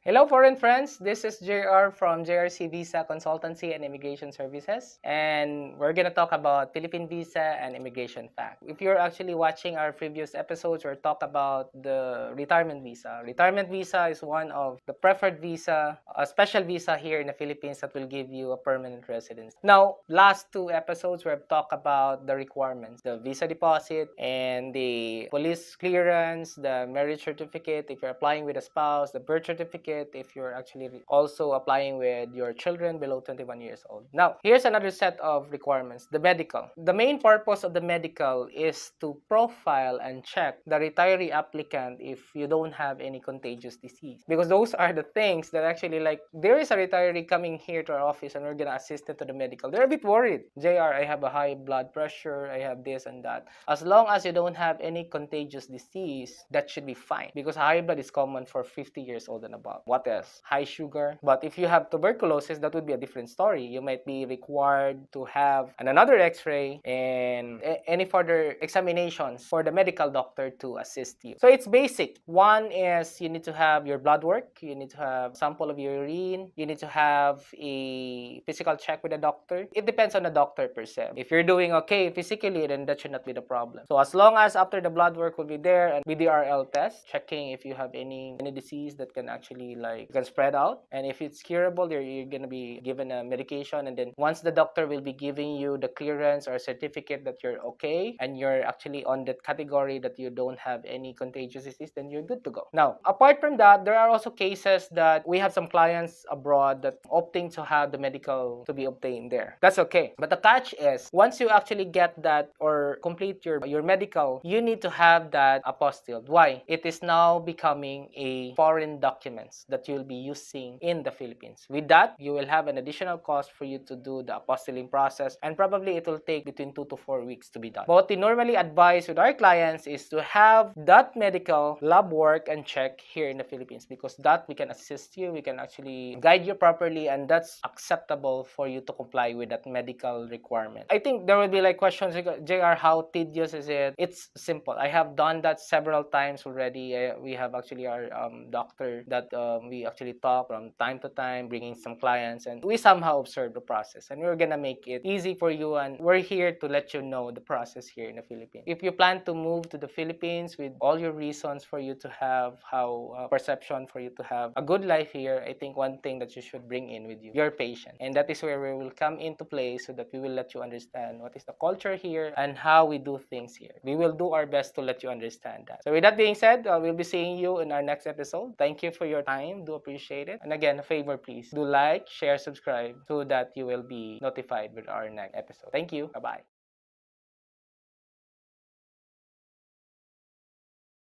Hello, foreign friends. This is JR from JRC Visa Consultancy and Immigration Services, and we're gonna talk about Philippine visa and immigration fact. If you're actually watching our previous episodes, we talk about the retirement visa. Retirement visa is one of the preferred visa, a special visa here in the Philippines that will give you a permanent residence. Now, last two episodes we've talked about the requirements, the visa deposit and the police clearance, the marriage certificate if you're applying with a spouse, the birth certificate if you're actually also applying with your children below 21 years old. Now, here's another set of requirements, the medical. The main purpose of the medical is to profile and check the retiree applicant if you don't have any contagious disease. Because those are the things that actually, like, there is a retiree coming here to our office and we're gonna assist them to the medical. They're a bit worried. JR, I have a high blood pressure, I have this and that. As long as you don't have any contagious disease, that should be fine. Because high blood is common for 50 years old and above. What else? High sugar. But if you have tuberculosis, that would be a different story. You might be required to have another x-ray and any further examinations for the medical doctor to assist you. So it's basic. One is you need to have your blood work, you need to have sample of your urine, you need to have a physical check with a doctor. It depends on the doctor per se. If you're doing okay physically, then that should not be the problem. So as long as after the blood work will be there and BDRL test, checking if you have any disease that can actually can spread out, and if it's curable, you're gonna be given a medication, and then once the doctor will be giving you the clearance or certificate that you're okay and you're actually on that category that you don't have any contagious disease, then you're good to go. Now, apart from that, there are also cases that we have some clients abroad that opting to have the medical to be obtained there. That's okay. But the catch is, once you actually get that or complete your medical, you need to have that apostilled. Why? It is now becoming a foreign documents that you'll be using in the Philippines. With that, you will have an additional cost for you to do the apostilling process, and probably it will take between 2 to 4 weeks to be done. What we normally advise with our clients is to have that medical lab work and check here in the Philippines, because that we can assist you, we can actually guide you properly, and that's acceptable for you to comply with that medical requirement. I think there will be questions, JR, how tedious is it? It's simple. I have done that several times already. We have actually our doctor that we actually talk from time to time, bringing some clients, and we somehow observe the process, and we're gonna make it easy for you, and we're here to let you know the process here in the Philippines. If you plan to move to the Philippines with all your reasons for you to have perception for you to have a good life here, I think one thing that you should bring in with you, your patient, and that is where we will come into play, so that we will let you understand what is the culture here and how we do things here. We will do our best to let you understand that. So with that being said, we'll be seeing you in our next episode. Thank you for your time. Do appreciate it. And again, a favor, please do like, share, subscribe, so that you will be notified with our next episode. Thank you. Bye-bye.